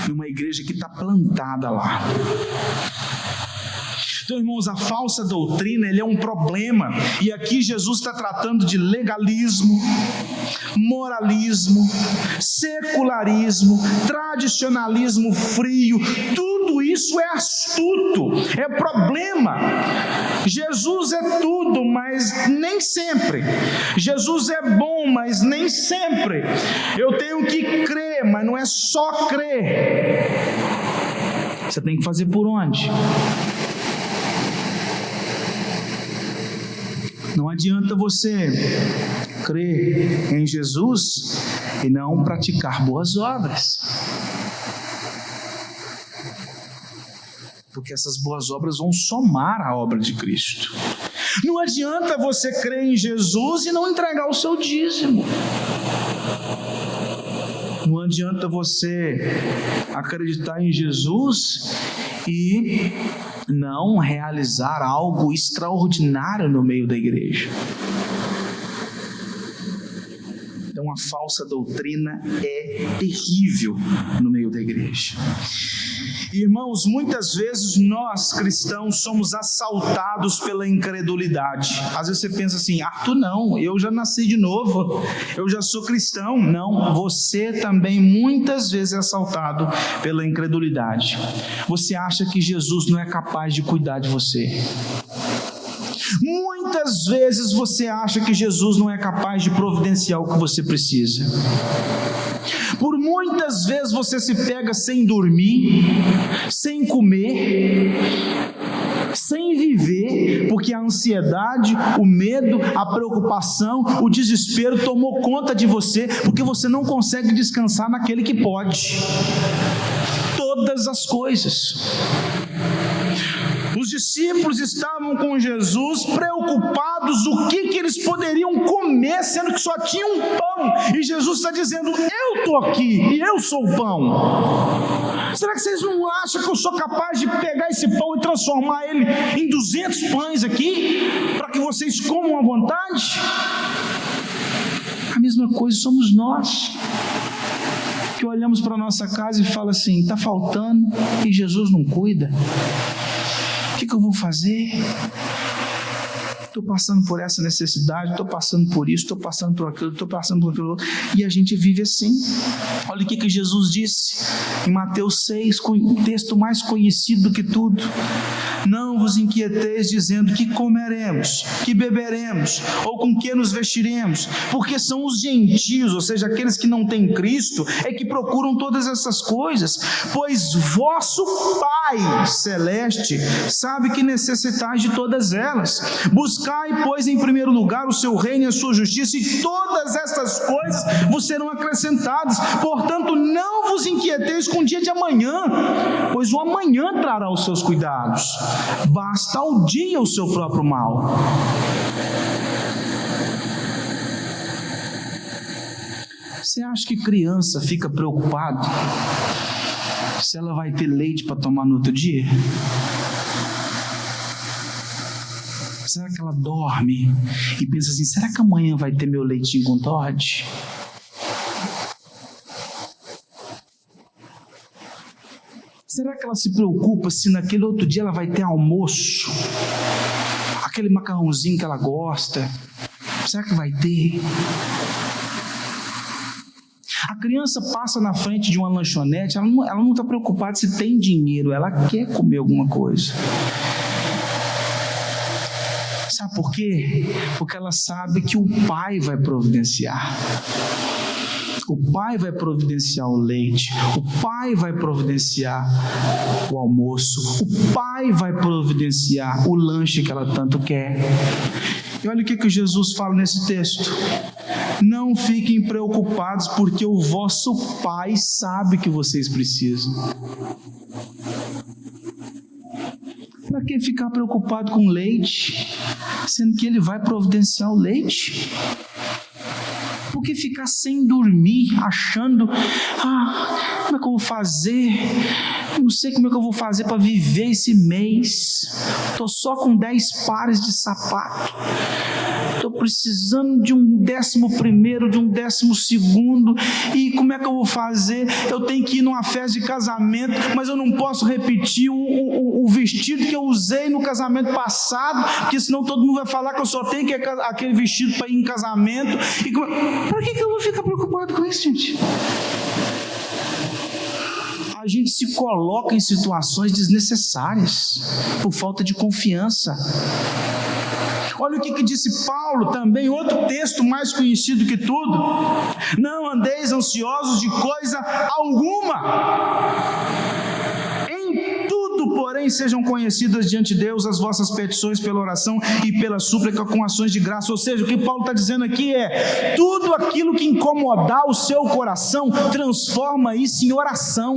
numa igreja que está plantada lá. Então, irmãos, a falsa doutrina é um problema, e aqui Jesus está tratando de legalismo, moralismo, secularismo, tradicionalismo frio. Tudo isso é astuto, é problema. Jesus é tudo, mas nem sempre. Jesus é bom, mas nem sempre. Eu tenho que crer, mas não é só crer. Você tem que fazer por onde? Não adianta você crer em Jesus e não praticar boas obras, porque essas boas obras vão somar a obra de Cristo. Não adianta você crer em Jesus e não entregar o seu dízimo. Não adianta você acreditar em Jesus e não realizar algo extraordinário no meio da igreja. Então a falsa doutrina é terrível no meio da igreja. Irmãos, muitas vezes nós cristãos somos assaltados pela incredulidade. Às vezes você pensa assim: tu não, eu já nasci de novo, eu já sou cristão. Não, você também muitas vezes é assaltado pela incredulidade. Você acha que Jesus não é capaz de cuidar de você. Muitas vezes você acha que Jesus não é capaz de providenciar o que você precisa. Por muitas vezes você se pega sem dormir, sem comer, sem viver, porque a ansiedade, o medo, a preocupação, o desespero tomou conta de você, porque você não consegue descansar naquele que pode todas as coisas. Os discípulos estavam com Jesus preocupados o que eles poderiam comer, sendo que só tinha um pão, e Jesus está dizendo: eu estou aqui e eu sou o pão. Será que vocês não acham que eu sou capaz de pegar esse pão e transformar ele em 200 pães aqui, para que vocês comam à vontade? A mesma coisa somos nós, que olhamos para a nossa casa e fala assim: está faltando e Jesus não cuida. O que eu vou fazer? Estou passando por essa necessidade, estou passando por isso, estou passando por aquilo, estou passando por aquilo, e a gente vive assim. Olha o que Jesus disse em Mateus 6, um texto mais conhecido do que tudo: não vos inquieteis dizendo que comeremos, que beberemos, ou com que nos vestiremos, porque são os gentios, ou seja, aqueles que não têm Cristo, é que procuram todas essas coisas, pois vosso Pai Celeste sabe que necessitais de todas elas. Buscai, pois, em primeiro lugar o seu reino e a sua justiça, e todas estas coisas vos serão acrescentadas. Portanto, não vos inquieteis com o dia de amanhã, pois o amanhã trará os seus cuidados. Basta ao dia o seu próprio mal. Você acha que criança fica preocupada se ela vai ter leite para tomar no outro dia? Será que ela dorme e pensa assim: será que amanhã vai ter meu leitinho com Toddy? Será que ela se preocupa se naquele outro dia ela vai ter almoço? Aquele macarrãozinho que ela gosta, será que vai ter? A criança passa na frente de uma lanchonete, ela não está preocupada se tem dinheiro, ela quer comer alguma coisa. Sabe por quê? Porque ela sabe que o pai vai providenciar. O pai vai providenciar o leite, o pai vai providenciar o almoço, o pai vai providenciar o lanche que ela tanto quer. E olha o que Jesus fala nesse texto: não fiquem preocupados, porque o vosso pai sabe que vocês precisam. Para que ficar preocupado com leite, sendo que ele vai providenciar o leite? Por que ficar sem dormir, achando, como é que eu vou fazer? Não sei como é que eu vou fazer para viver esse mês. Estou só com 10 pares de sapato. Estou precisando de um 11º, de um 12º. E como é que eu vou fazer? Eu tenho que ir numa festa de casamento, mas eu não posso repetir o vestido que eu usei no casamento passado, porque senão todo mundo vai falar que eu só tenho aquele vestido para ir em casamento. Para que eu vou ficar preocupado com isso, gente? A gente se coloca em situações desnecessárias por falta de confiança. Olha o que disse Paulo também, outro texto mais conhecido que tudo: não andeis ansiosos de coisa alguma. Em tudo, porém, sejam conhecidas diante de Deus as vossas petições pela oração e pela súplica com ações de graça. Ou seja, o que Paulo está dizendo aqui é: tudo aquilo que incomodar o seu coração, transforma isso em oração.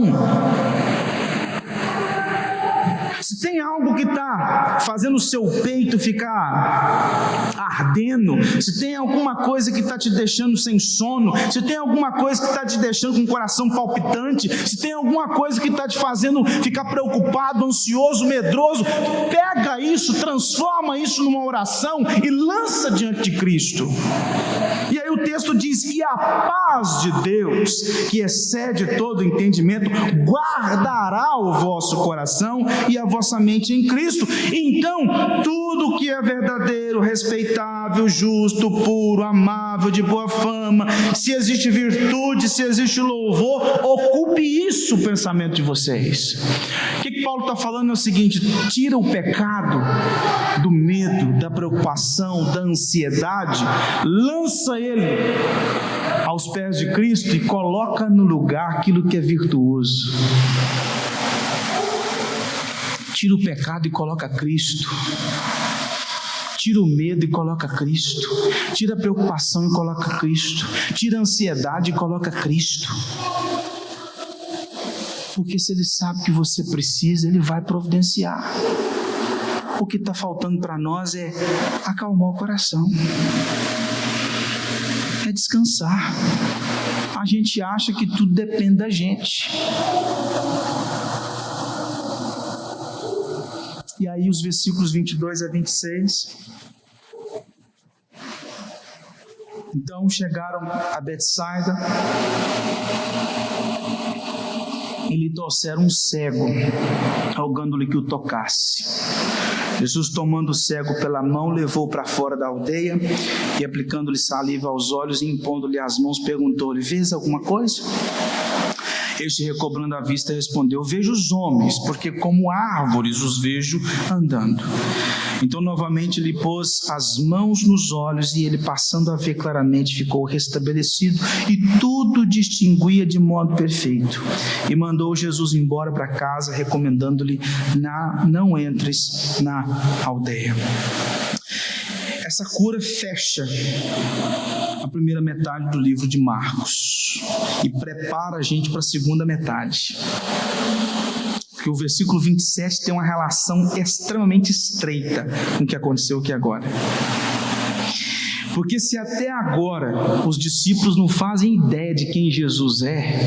Se tem algo que está fazendo o seu peito ficar ardendo, se tem alguma coisa que está te deixando sem sono, se tem alguma coisa que está te deixando com o coração palpitante, se tem alguma coisa que está te fazendo ficar preocupado, ansioso, medroso, pega isso, transforma isso numa oração e lança diante de Cristo. E aí o texto diz: e a paz de Deus, que excede todo entendimento, guardará o vosso coração e a vossa mente em Cristo. Então, tudo que é verdadeiro, respeitável, justo, puro, amável, de boa fama, se existe virtude, se existe louvor, ocupe isso o pensamento de vocês. O que Paulo está falando é o seguinte: tira o pecado do medo, da preocupação, da ansiedade, lança ele aos pés de Cristo e coloca no lugar aquilo que é virtuoso. Tira o pecado e coloca Cristo. Tira o medo e coloca Cristo. Tira a preocupação e coloca Cristo. Tira a ansiedade e coloca Cristo. Porque se Ele sabe que você precisa, Ele vai providenciar. O que está faltando para nós é acalmar o coração. É descansar. A gente acha que tudo depende da gente. E aí os versículos 22 a 26. Então chegaram a Betsaida e lhe trouxeram um cego, rogando-lhe que o tocasse. Jesus, tomando o cego pela mão, levou-o para fora da aldeia e, aplicando-lhe saliva aos olhos e impondo-lhe as mãos, perguntou-lhe: vês alguma coisa? Este, recobrando a vista, respondeu: vejo os homens, porque como árvores os vejo andando. Então novamente lhe pôs as mãos nos olhos, e ele, passando a ver claramente, ficou restabelecido e tudo distinguia de modo perfeito. E mandou Jesus embora para casa, recomendando-lhe: não entres na aldeia. Essa cura fecha a primeira metade do livro de Marcos e prepara a gente para a segunda metade. Porque o versículo 27 tem uma relação extremamente estreita com o que aconteceu aqui agora. Porque se até agora os discípulos não fazem ideia de quem Jesus é,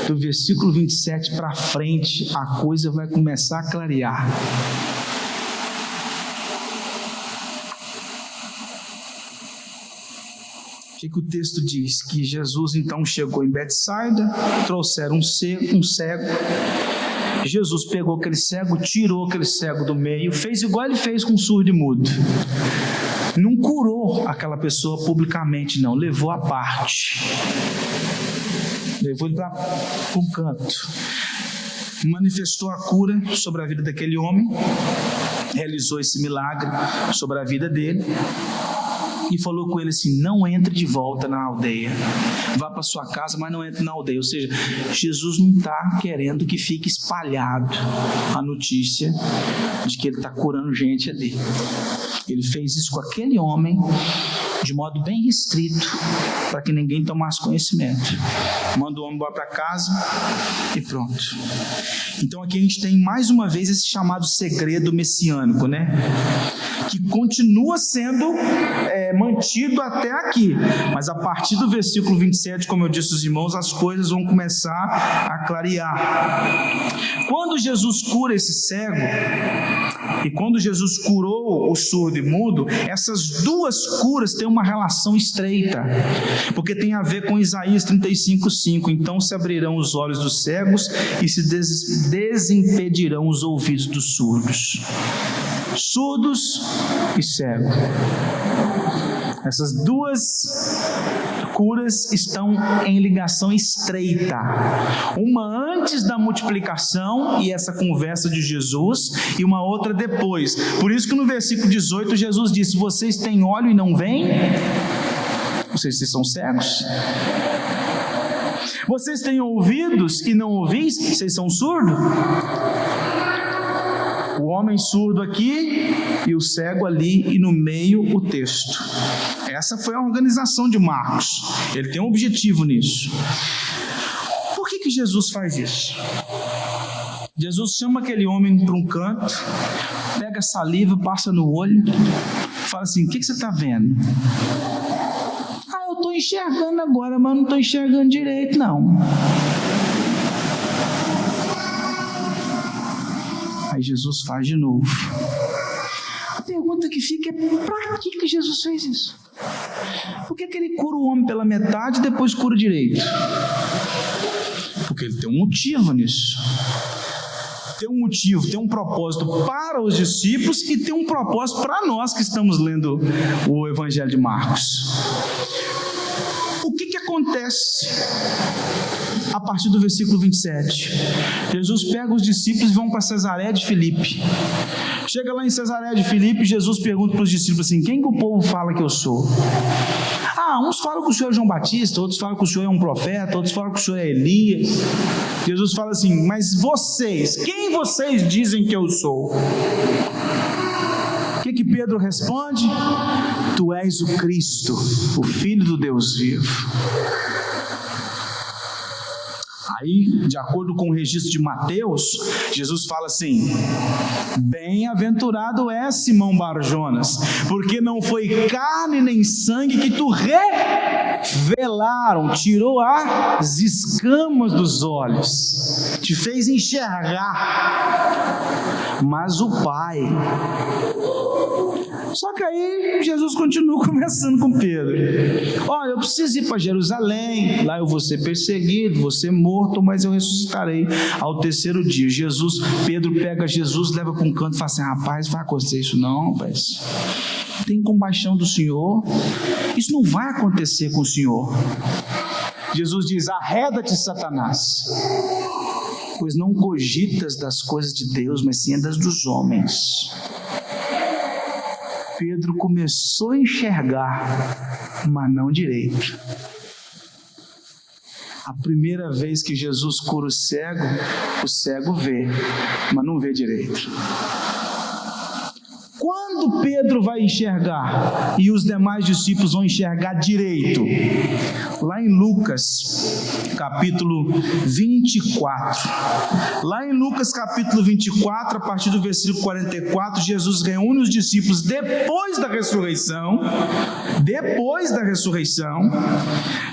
do versículo 27 para frente a coisa vai começar a clarear. O que o texto diz? Que Jesus então chegou em Betsaida, trouxeram um cego, Jesus pegou aquele cego, tirou aquele cego do meio, fez igual ele fez com o surdo e mudo. Não curou aquela pessoa publicamente, não, levou à parte. Levou ele para um canto. Manifestou a cura sobre a vida daquele homem, realizou esse milagre sobre a vida dele e falou com ele assim: não entre de volta na aldeia, vá para sua casa, mas não entre na aldeia. Ou seja, Jesus não está querendo que fique espalhado a notícia de que ele está curando gente ali. Ele fez isso com aquele homem de modo bem restrito, para que ninguém tomasse conhecimento. Manda o homem embora para casa e pronto. Então aqui a gente tem mais uma vez esse chamado segredo messiânico, né? Que continua sendo mantido até aqui, mas a partir do versículo 27, como eu disse aos irmãos, as coisas vão começar a clarear. Quando Jesus cura esse cego, e quando Jesus curou o surdo e mudo, essas duas curas têm uma relação estreita, porque tem a ver com Isaías 35:5. Então se abrirão os olhos dos cegos e se desimpedirão os ouvidos dos surdos. Surdos e cego. Essas duas curas estão em ligação estreita. Uma antes da multiplicação e essa conversa de Jesus, e uma outra depois. Por isso que no versículo 18 Jesus disse: vocês têm olho e não veem? Vocês são cegos? Vocês têm ouvidos e não ouvis? Vocês são surdos? O homem surdo aqui e o cego ali, e no meio o texto. Essa foi a organização de Marcos. Ele tem um objetivo nisso. Por que Jesus faz isso? Jesus chama aquele homem para um canto, pega saliva, passa no olho, fala assim: o que você está vendo? Eu estou enxergando agora, mas não estou enxergando direito, não. Aí Jesus faz de novo. A pergunta que fica é: para que Jesus fez isso? Por que ele cura o homem pela metade e depois cura direito? Porque ele tem um motivo nisso. Tem um motivo, tem um propósito para os discípulos e tem um propósito para nós que estamos lendo o Evangelho de Marcos. O que acontece a partir do versículo 27? Jesus pega os discípulos e vão para Cesareia de Filipe. Chega lá em Cesareia de Filipe, Jesus pergunta para os discípulos assim: quem que o povo fala que eu sou? Uns falam que o senhor é João Batista, outros falam que o senhor é um profeta, outros falam que o senhor é Elias. Jesus fala assim: mas vocês, quem vocês dizem que eu sou? O que Pedro responde? Tu és o Cristo, o Filho do Deus vivo. Aí, de acordo com o registro de Mateus, Jesus fala assim: bem-aventurado é Simão Barjonas, porque não foi carne nem sangue que tu revelaram, tirou as escamas dos olhos, te fez enxergar, mas o Pai. Só que aí Jesus continua conversando com Pedro: olha, eu preciso ir para Jerusalém, lá eu vou ser perseguido, vou ser morto, mas eu ressuscitarei ao terceiro dia. Pedro pega Jesus, leva para um canto e fala assim: rapaz, vai acontecer isso não, rapaz. Tem compaixão do Senhor, isso não vai acontecer com o Senhor. Jesus diz: arreda-te, Satanás, pois não cogitas das coisas de Deus, mas sim das dos homens. Pedro começou a enxergar, mas não direito. A primeira vez que Jesus cura o cego vê, mas não vê direito. Quando Pedro vai enxergar e os demais discípulos vão enxergar direito? Lá em Lucas, capítulo 24. Lá em Lucas, capítulo 24, a partir do versículo 44, Jesus reúne os discípulos depois da ressurreição.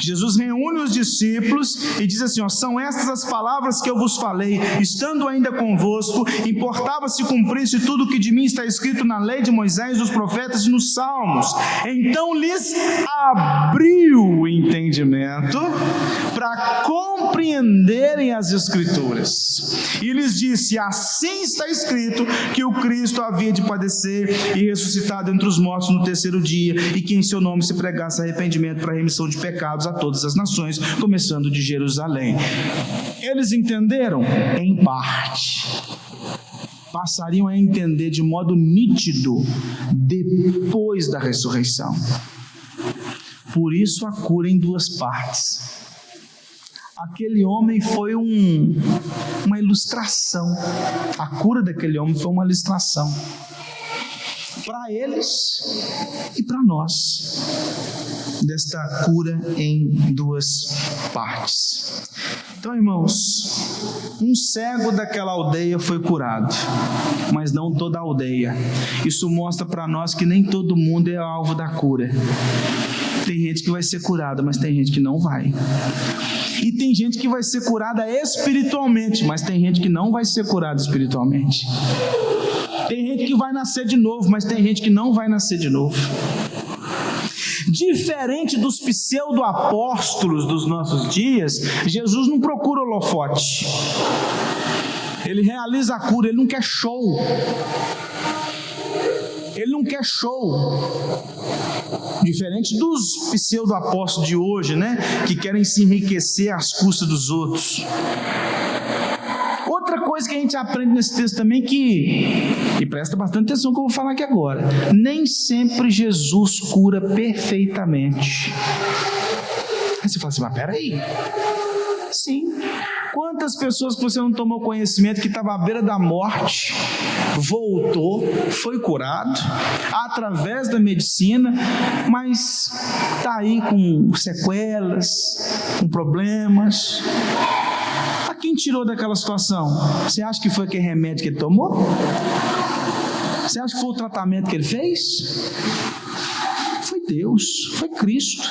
Jesus reúne os discípulos e diz assim: são estas as palavras que eu vos falei, estando ainda convosco, importava se cumprisse tudo o que de mim está escrito na lei de Moisés, dos profetas e nos salmos. Então lhes abriu o entendimento para compreender compreenderem as Escrituras. E lhes disse: assim está escrito que o Cristo havia de padecer e ressuscitar dentre os mortos no terceiro dia, e que em seu nome se pregasse arrependimento para a remissão de pecados a todas as nações, começando de Jerusalém. Eles entenderam? Em parte. Passariam a entender de modo nítido depois da ressurreição. Por isso a cura em duas partes. Aquele homem foi uma ilustração. A cura daquele homem foi uma ilustração para eles e para nós, desta cura em duas partes. Então, irmãos, um cego daquela aldeia foi curado, mas não toda a aldeia. Isso mostra para nós que nem todo mundo é alvo da cura. Tem gente que vai ser curada, mas tem gente que não vai. E tem gente que vai ser curada espiritualmente, mas tem gente que não vai ser curada espiritualmente. Tem gente que vai nascer de novo, mas tem gente que não vai nascer de novo. Diferente dos pseudo-apóstolos dos nossos dias, Jesus não procura holofote. Ele realiza a cura, ele não quer show. Ele não quer show. Diferente dos pseudo-apóstolos de hoje, né? Que querem se enriquecer às custas dos outros. Outra coisa que a gente aprende nesse texto também, e presta bastante atenção que eu vou falar aqui agora, nem sempre Jesus cura perfeitamente. Aí você fala assim, mas peraí, sim, quantas pessoas que você não tomou conhecimento que estava à beira da morte, voltou, foi curado, através da medicina, mas está aí com sequelas, com problemas. Quem tirou daquela situação? Você acha que foi aquele remédio que ele tomou? Você acha que foi o tratamento que ele fez? Foi Deus, foi Cristo.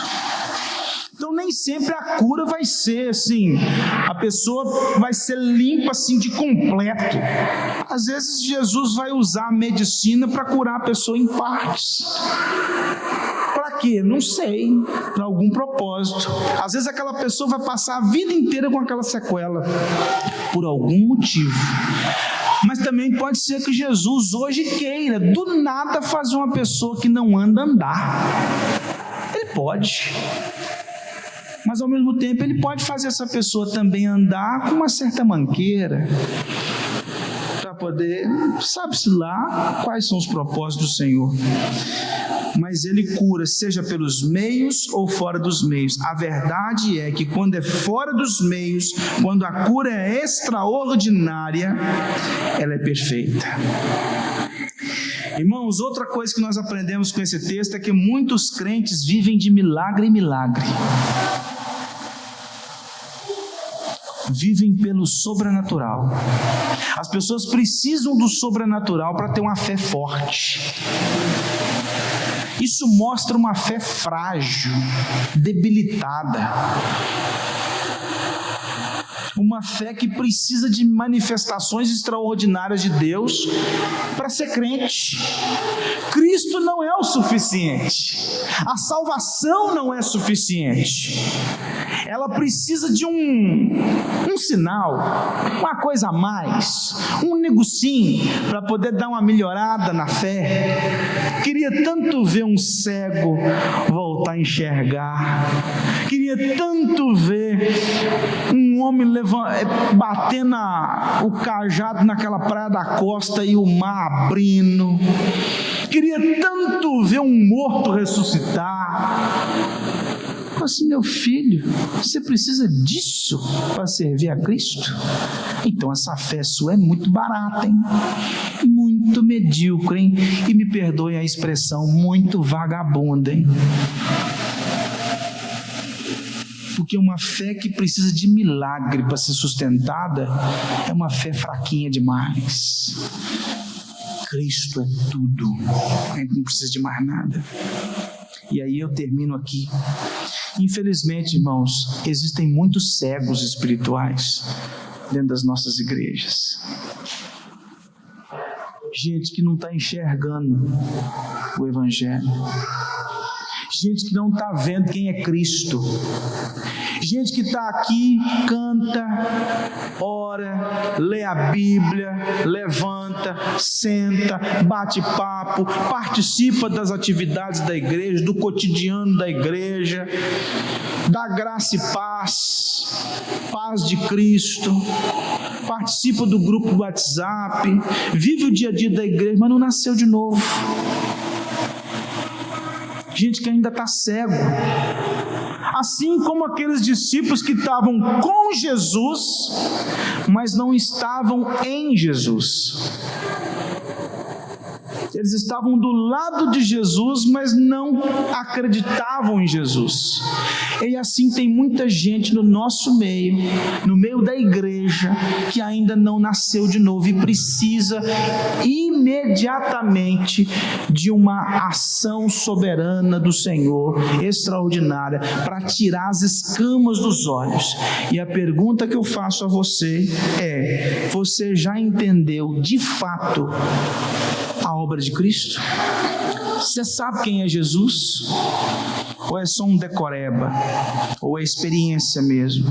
Então nem sempre a cura vai ser assim, a pessoa vai ser limpa assim de completo. Às vezes Jesus vai usar a medicina para curar a pessoa em partes. Para quê? Não sei, para algum propósito. Às vezes aquela pessoa vai passar a vida inteira com aquela sequela, por algum motivo. Mas também pode ser que Jesus hoje queira, do nada, fazer uma pessoa que não anda andar. Ele pode. Mas ao mesmo tempo ele pode fazer essa pessoa também andar com uma certa manqueira, para poder, sabe-se lá quais são os propósitos do Senhor. Mas ele cura, seja pelos meios ou fora dos meios. A verdade é que quando é fora dos meios, quando a cura é extraordinária, ela é perfeita. Irmãos, outra coisa que nós aprendemos com esse texto é que muitos crentes vivem de milagre em milagre. Vivem pelo sobrenatural. As pessoas precisam do sobrenatural para ter uma fé forte. Isso mostra uma fé frágil, debilitada. Uma fé que precisa de manifestações extraordinárias de Deus para ser crente. Cristo não é o suficiente. A salvação não é suficiente. Ela precisa de um sinal, uma coisa a mais, um negocinho para poder dar uma melhorada na fé. Queria tanto ver um cego voltar a enxergar. Queria tanto ver um homem batendo o cajado naquela praia da costa e o mar abrindo. Queria tanto ver um morto ressuscitar. Assim, meu filho, você precisa disso para servir a Cristo? Então essa fé sua é muito barata, hein? Muito medíocre, hein? E me perdoe a expressão, muito vagabunda, hein? Porque uma fé que precisa de milagre para ser sustentada é uma fé fraquinha demais. Cristo é tudo, a gente não precisa de mais nada. E aí eu termino aqui. Infelizmente, irmãos, existem muitos cegos espirituais dentro das nossas igrejas. Gente que não está enxergando o Evangelho. Gente que não está vendo quem é Cristo. Gente que está aqui, canta, ora, lê a Bíblia, levanta, senta, bate papo, participa das atividades da igreja, do cotidiano da igreja, da graça e paz de Cristo, participa do grupo do WhatsApp, vive o dia a dia da igreja, mas não nasceu de novo. Gente que ainda está cego, assim como aqueles discípulos que estavam com Jesus, mas não estavam em Jesus. Eles estavam do lado de Jesus, mas não acreditavam em Jesus. E assim tem muita gente no nosso meio, no meio da igreja, que ainda não nasceu de novo e precisa imediatamente de uma ação soberana do Senhor, extraordinária, para tirar as escamas dos olhos. E a pergunta que eu faço a você é: você já entendeu de fato a obra de Cristo? Você sabe quem é Jesus? Ou é só um decoreba? Ou é experiência mesmo?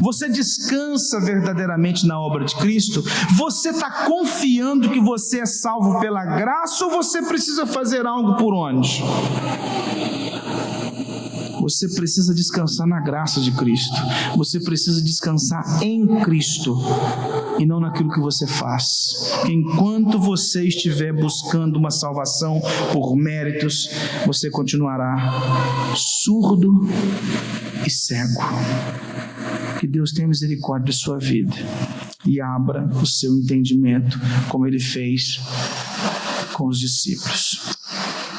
Você descansa verdadeiramente na obra de Cristo? Você está confiando que você é salvo pela graça, ou você precisa fazer algo por onde? Você precisa descansar na graça de Cristo. Você precisa descansar em Cristo e não naquilo que você faz. Porque enquanto você estiver buscando uma salvação por méritos, você continuará surdo e cego. Que Deus tenha misericórdia de sua vida e abra o seu entendimento, como Ele fez com os discípulos.